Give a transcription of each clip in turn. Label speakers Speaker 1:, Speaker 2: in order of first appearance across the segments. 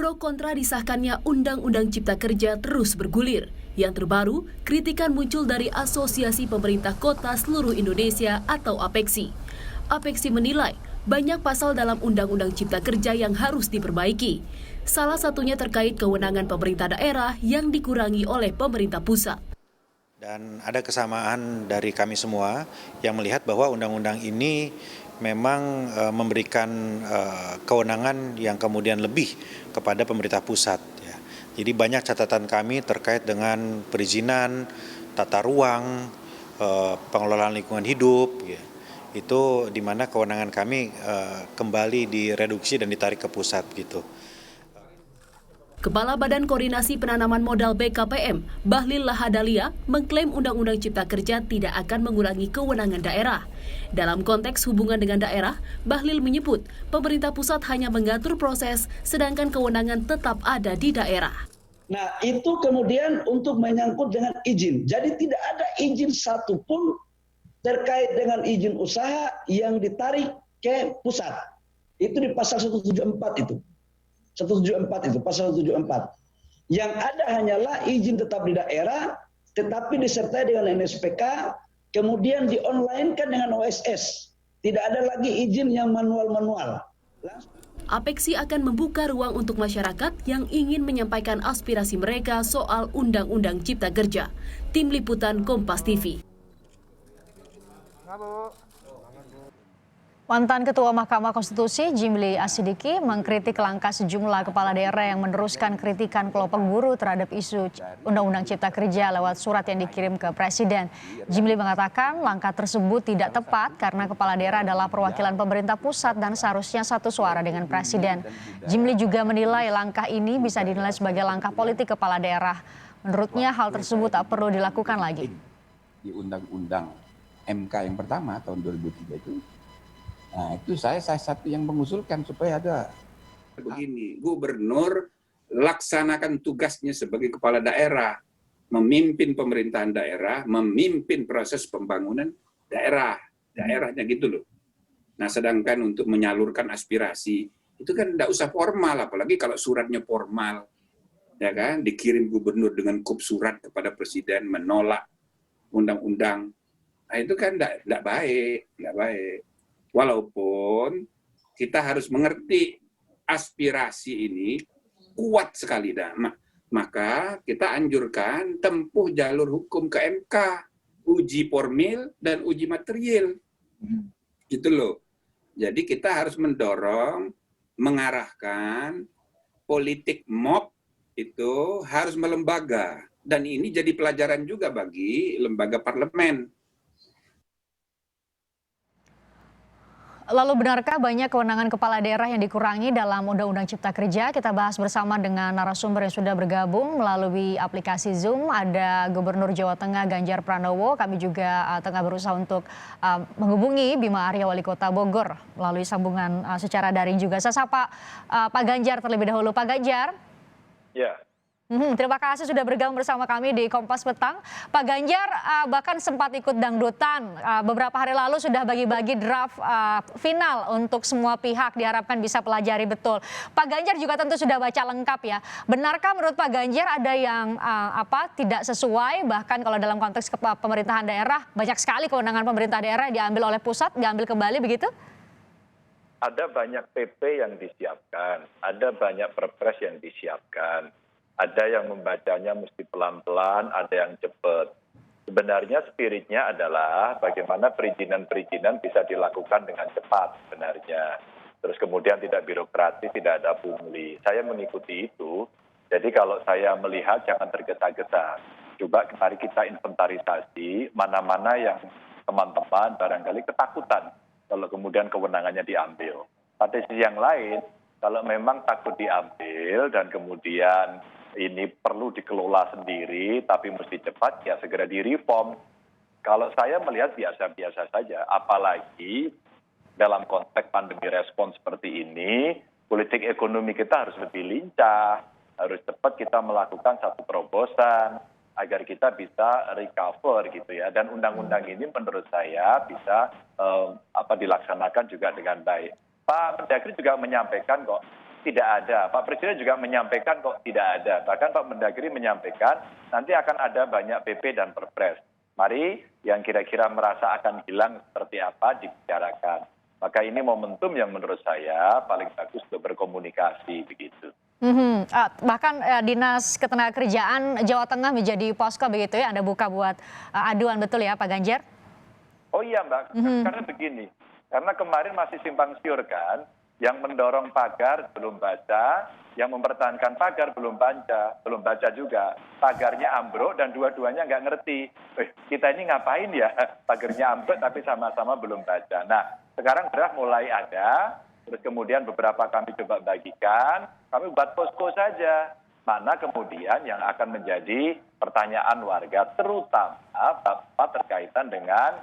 Speaker 1: Pro kontra disahkannya Undang-Undang Cipta Kerja terus bergulir. Yang terbaru, kritikan muncul dari Asosiasi Pemerintah Kota Seluruh Indonesia atau APEKSI. APEKSI menilai banyak pasal dalam Undang-Undang Cipta Kerja yang harus diperbaiki. Salah satunya terkait kewenangan pemerintah daerah yang dikurangi oleh pemerintah pusat.
Speaker 2: Dan ada kesamaan dari kami semua yang melihat bahwa undang-undang ini memang memberikan kewenangan yang kemudian lebih kepada pemerintah pusat. Ya. Jadi banyak catatan kami terkait dengan perizinan, tata ruang, pengelolaan lingkungan hidup. Ya. Itu di mana kewenangan kami kembali direduksi dan ditarik ke pusat gitu.
Speaker 1: Kepala Badan Koordinasi Penanaman Modal BKPM, Bahlil Lahadalia, mengklaim Undang-Undang Cipta Kerja tidak akan mengurangi kewenangan daerah. Dalam konteks hubungan dengan daerah, Bahlil menyebut pemerintah pusat hanya mengatur proses, sedangkan kewenangan tetap ada di daerah.
Speaker 3: Nah, itu kemudian untuk menyangkut dengan izin. Jadi tidak ada izin satupun terkait dengan izin usaha yang ditarik ke pusat. Itu di pasal 174 itu. 174 itu, pasal 174. Yang ada hanyalah izin tetap di daerah, tetapi disertai dengan NSPK, kemudian di-online-kan dengan OSS. Tidak ada lagi izin yang manual-manual.
Speaker 1: APEKSI akan membuka ruang untuk masyarakat yang ingin menyampaikan aspirasi mereka soal Undang-Undang Cipta Kerja. Tim Liputan Kompas TV.
Speaker 4: Mantan Ketua Mahkamah Konstitusi Jimli Asidiki mengkritik langkah sejumlah kepala daerah yang meneruskan kritikan kelompok buruh terhadap isu Undang-Undang Cipta Kerja lewat surat yang dikirim ke Presiden. Jimli mengatakan langkah tersebut tidak tepat karena kepala daerah adalah perwakilan pemerintah pusat dan seharusnya satu suara dengan Presiden. Jimli juga menilai langkah ini bisa dinilai sebagai langkah politik kepala daerah. Menurutnya hal tersebut tak perlu dilakukan lagi.
Speaker 5: Di Undang-Undang MK yang pertama tahun 2003 itu, nah itu saya satu yang mengusulkan supaya ada
Speaker 6: begini, gubernur laksanakan tugasnya sebagai kepala daerah, memimpin pemerintahan daerah, memimpin proses pembangunan daerahnya gitu loh. Nah sedangkan untuk menyalurkan aspirasi itu kan tidak usah formal, apalagi kalau suratnya formal, ya kan, dikirim gubernur dengan kup surat kepada presiden menolak undang-undang, nah itu kan tidak baik. Walaupun kita harus mengerti aspirasi ini kuat sekali, maka kita anjurkan tempuh jalur hukum ke MK, uji formil dan uji material, gitu loh. Jadi kita harus mendorong, mengarahkan politik mob itu harus melembaga, dan ini jadi pelajaran juga bagi lembaga parlemen.
Speaker 4: Lalu benarkah banyak kewenangan kepala daerah yang dikurangi dalam Undang-Undang Cipta Kerja? Kita bahas bersama dengan narasumber yang sudah bergabung melalui aplikasi Zoom. Ada Gubernur Jawa Tengah Ganjar Pranowo. Kami juga tengah berusaha untuk menghubungi Bima Arya Wali Kota Bogor melalui sambungan secara daring juga. Saya sapa Pak Ganjar terlebih dahulu. Pak Ganjar.
Speaker 7: Ya.
Speaker 4: Terima kasih sudah bergabung bersama kami di Kompas Petang. Pak Ganjar bahkan sempat ikut dangdutan. Beberapa hari lalu sudah bagi-bagi draft final untuk semua pihak, diharapkan bisa pelajari betul. Pak Ganjar juga tentu sudah baca lengkap ya. Benarkah menurut Pak Ganjar ada yang tidak sesuai, bahkan kalau dalam konteks pemerintahan daerah banyak sekali kewenangan pemerintah daerah diambil oleh pusat, diambil kembali begitu?
Speaker 7: Ada banyak PP yang disiapkan, ada banyak perpres yang disiapkan. Ada yang membacanya mesti pelan-pelan, ada yang cepat. Sebenarnya spiritnya adalah bagaimana perizinan-perizinan bisa dilakukan dengan cepat sebenarnya. Terus kemudian tidak birokratis, tidak ada pungli. Saya mengikuti itu. Jadi kalau saya melihat jangan tergesa-gesa. Coba mari kita inventarisasi mana-mana yang teman-teman barangkali ketakutan kalau kemudian kewenangannya diambil. Pada sisi yang lain, kalau memang takut diambil dan kemudian ini perlu dikelola sendiri, tapi mesti cepat, ya segera direform. Kalau saya melihat biasa-biasa saja, apalagi dalam konteks pandemi respons seperti ini, politik ekonomi kita harus lebih lincah, harus cepat kita melakukan satu terobosan, agar kita bisa recover gitu ya. Dan undang-undang ini menurut saya bisa dilaksanakan juga dengan baik. Pak Mendagri juga menyampaikan kok, tidak ada. Pak Presiden juga menyampaikan kok tidak ada. Bahkan Pak Mendagri menyampaikan nanti akan ada banyak PP dan Perpres. Mari yang kira-kira merasa akan hilang seperti apa dibicarakan. Maka ini momentum yang menurut saya paling bagus untuk berkomunikasi begitu.
Speaker 4: Bahkan Dinas Ketenagakerjaan Jawa Tengah menjadi posko begitu ya, Anda buka buat aduan, betul ya Pak Ganjar?
Speaker 7: Oh iya Mbak, karena begini, karena kemarin masih simpang siur kan, yang mendorong pagar belum baca, yang mempertahankan pagar belum baca juga. Pagarnya ambruk dan dua-duanya nggak ngerti. Kita ini ngapain ya? Pagarnya ambruk tapi sama-sama belum baca. Nah, sekarang sudah mulai ada, terus kemudian beberapa kami coba bagikan, kami buat posko saja. Mana kemudian yang akan menjadi pertanyaan warga, terutama terkaitan dengan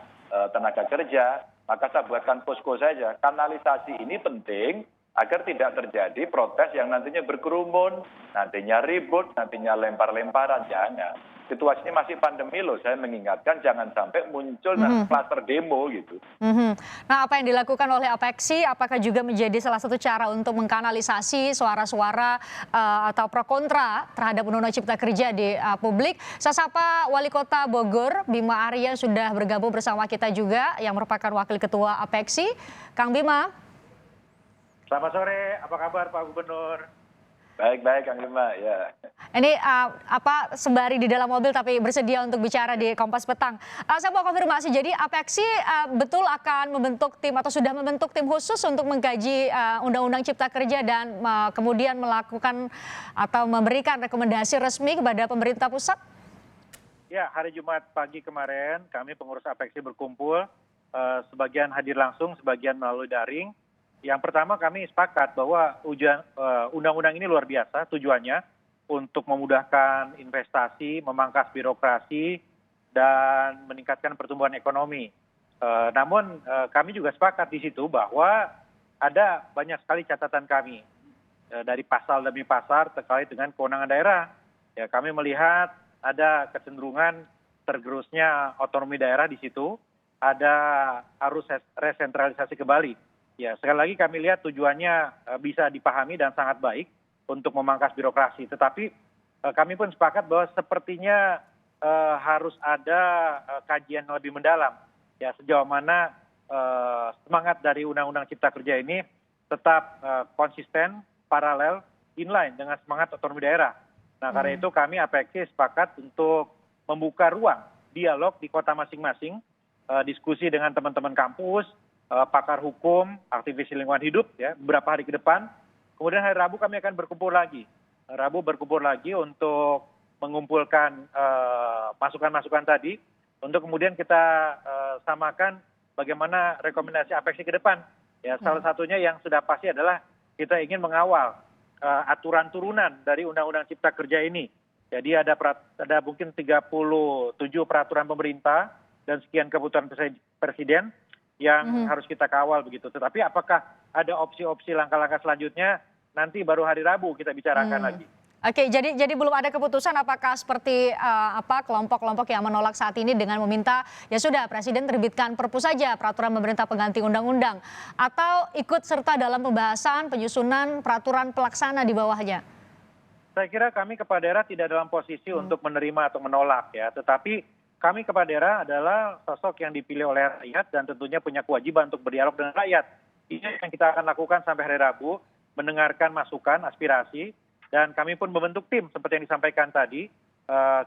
Speaker 7: tenaga kerja. Maka saya buatkan posko saja. Kanalisasi ini penting agar tidak terjadi protes yang nantinya berkerumun, nantinya ribut, nantinya lempar-lemparan. Jangan. Situasinya masih pandemi loh, saya mengingatkan jangan sampai muncul klaster demo gitu.
Speaker 4: Nah, apa yang dilakukan oleh Apexi, apakah juga menjadi salah satu cara untuk mengkanalisasi suara-suara atau pro kontra terhadap Undang-Undang Cipta Kerja di publik? Saya sapa Wali Kota Bogor, Bima Arya sudah bergabung bersama kita juga, yang merupakan Wakil Ketua Apexi. Kang Bima.
Speaker 8: Selamat sore, apa kabar Pak Gubernur?
Speaker 7: Baik, Kang Bima, ya.
Speaker 4: Ini sembari di dalam mobil tapi bersedia untuk bicara di Kompas Petang. Saya mau konfirmasi, jadi Apexi betul akan membentuk tim atau sudah membentuk tim khusus untuk mengkaji Undang-Undang Cipta Kerja dan kemudian melakukan atau memberikan rekomendasi resmi kepada pemerintah pusat?
Speaker 8: Ya, hari Jumat pagi kemarin kami pengurus Apexi berkumpul, sebagian hadir langsung, sebagian melalui daring. Yang pertama kami sepakat bahwa undang-undang ini luar biasa tujuannya untuk memudahkan investasi, memangkas birokrasi, dan meningkatkan pertumbuhan ekonomi. Namun kami juga sepakat di situ bahwa ada banyak sekali catatan kami dari pasal demi pasal terkait dengan kewenangan daerah. Ya, kami melihat ada kecenderungan tergerusnya otonomi daerah di situ, ada arus resentralisasi kembali. Ya, sekali lagi kami lihat tujuannya bisa dipahami dan sangat baik untuk memangkas birokrasi. Tetapi kami pun sepakat bahwa sepertinya harus ada kajian yang lebih mendalam. Ya, sejauh mana semangat dari Undang-Undang Cipta Kerja ini tetap konsisten, paralel, inline dengan semangat otonomi daerah. Nah, karena itu kami Apexi sepakat untuk membuka ruang dialog di kota masing-masing, diskusi dengan teman-teman kampus, pakar hukum, aktivis lingkungan hidup, ya, beberapa hari ke depan. Kemudian hari Rabu kami akan berkumpul lagi. Rabu berkumpul lagi untuk mengumpulkan masukan-masukan tadi, untuk kemudian kita samakan bagaimana rekomendasi Apexi ke depan. Ya, salah satunya yang sudah pasti adalah kita ingin mengawal aturan turunan dari Undang-Undang Cipta Kerja ini. Jadi ada mungkin 37 peraturan pemerintah dan sekian keputusan presiden yang harus kita kawal begitu. Tetapi apakah ada opsi-opsi langkah-langkah selanjutnya, nanti baru hari Rabu kita bicarakan lagi.
Speaker 4: Oke, jadi belum ada keputusan apakah seperti kelompok-kelompok yang menolak saat ini dengan meminta ya sudah Presiden terbitkan Perpu saja, peraturan pemerintah pengganti undang-undang, atau ikut serta dalam pembahasan penyusunan peraturan pelaksana di bawahnya?
Speaker 8: Saya kira kami kepala daerah tidak dalam posisi untuk menerima atau menolak ya, tetapi kami kepala daerah adalah sosok yang dipilih oleh rakyat dan tentunya punya kewajiban untuk berdialog dengan rakyat. Ini yang kita akan lakukan sampai hari Rabu, mendengarkan masukan, aspirasi, dan kami pun membentuk tim seperti yang disampaikan tadi.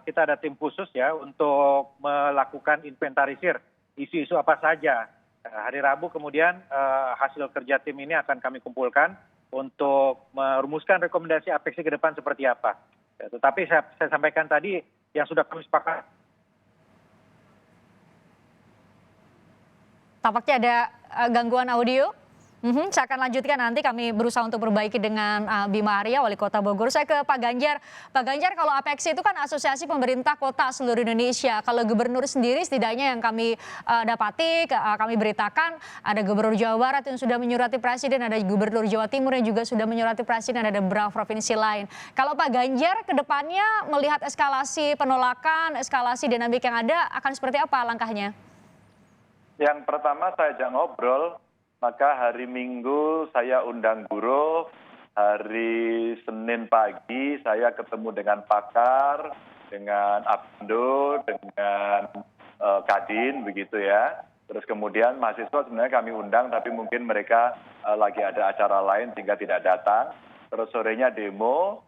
Speaker 8: Kita ada tim khusus ya untuk melakukan inventarisir isu-isu apa saja. Hari Rabu kemudian hasil kerja tim ini akan kami kumpulkan untuk merumuskan rekomendasi Apexi ke depan seperti apa. Ya, tetapi saya sampaikan tadi yang sudah kami sepakat.
Speaker 4: Tampaknya ada gangguan audio. Saya akan lanjutkan nanti, kami berusaha untuk perbaiki dengan Bima Arya, Wali Kota Bogor. Saya ke Pak Ganjar. Pak Ganjar, kalau Apexi itu kan asosiasi pemerintah kota seluruh Indonesia. Kalau gubernur sendiri setidaknya yang kami dapati, kami beritakan ada gubernur Jawa Barat yang sudah menyurati Presiden, ada gubernur Jawa Timur yang juga sudah menyurati Presiden, ada beberapa provinsi lain. Kalau Pak Ganjar ke depannya melihat eskalasi penolakan, eskalasi dinamik yang ada, akan seperti apa langkahnya?
Speaker 7: Yang pertama saya ajak ngobrol, maka hari Minggu saya undang buruh, hari Senin pagi saya ketemu dengan pakar, dengan Apindo, dengan Kadin begitu ya. Terus kemudian mahasiswa sebenarnya kami undang tapi mungkin mereka lagi ada acara lain sehingga tidak datang. Terus sorenya demo,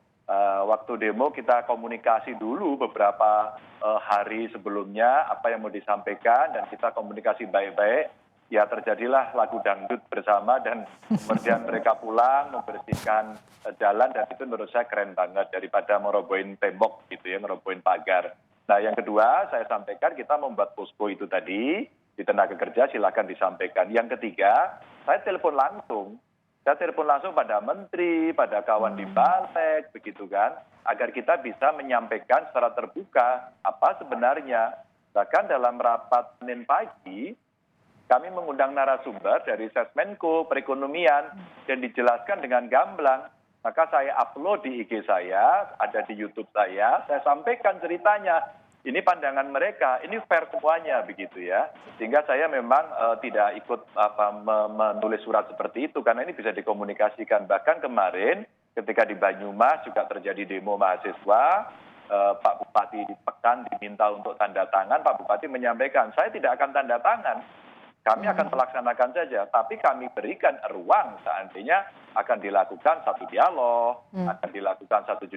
Speaker 7: waktu demo kita komunikasi dulu beberapa hari sebelumnya apa yang mau disampaikan dan kita komunikasi baik-baik. Ya terjadilah lagu dangdut bersama dan kemudian mereka pulang membersihkan jalan dan itu menurut saya keren banget daripada merobohin tembok gitu ya, merobohin pagar. Nah yang kedua saya sampaikan kita membuat posko itu tadi di tenaga kerja silakan disampaikan. Yang ketiga saya telepon langsung pada menteri, pada kawan di Balek begitu kan, agar kita bisa menyampaikan secara terbuka apa sebenarnya. Bahkan dalam rapat Senin pagi kami mengundang narasumber dari Sesmenko Perekonomian dan dijelaskan dengan gamblang. Maka saya upload di IG saya, ada di YouTube saya sampaikan ceritanya. Ini pandangan mereka, ini fair semuanya begitu ya. Sehingga saya memang tidak ikut menulis surat seperti itu karena ini bisa dikomunikasikan. Bahkan kemarin ketika di Banyumas juga terjadi demo mahasiswa, Pak Bupati di Pekan diminta untuk tanda tangan, Pak Bupati menyampaikan, saya tidak akan tanda tangan. Kami akan melaksanakan saja, tapi kami berikan ruang seandainya akan dilakukan satu dialog, akan dilakukan satu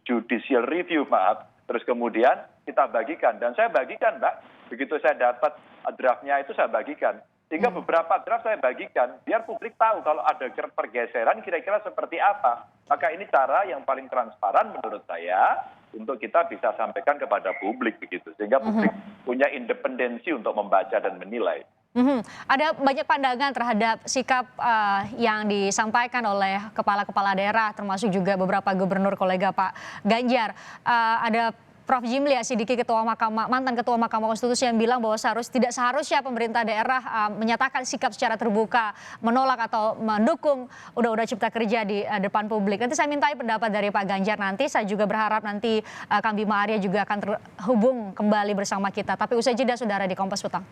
Speaker 7: judicial review, terus kemudian kita bagikan. Dan saya bagikan, Mbak, begitu saya dapat draftnya itu saya bagikan. Sehingga beberapa draft saya bagikan, biar publik tahu kalau ada pergeseran kira-kira seperti apa. Maka ini cara yang paling transparan menurut saya, untuk kita bisa sampaikan kepada publik begitu sehingga publik punya independensi untuk membaca dan menilai.
Speaker 4: Ada banyak pandangan terhadap sikap yang disampaikan oleh kepala-kepala daerah termasuk juga beberapa gubernur kolega Pak Ganjar. Ada Prof. Jimli Asidiki, mantan Ketua Mahkamah Konstitusi yang bilang bahwa tidak seharusnya pemerintah daerah menyatakan sikap secara terbuka, menolak atau mendukung Undang-Undang Cipta Kerja di depan publik. Nanti saya mintai pendapat dari Pak Ganjar nanti. Saya juga berharap nanti Kang Bima Arya juga akan terhubung kembali bersama kita. Tapi usai jeda, saudara, di Kompas Petang.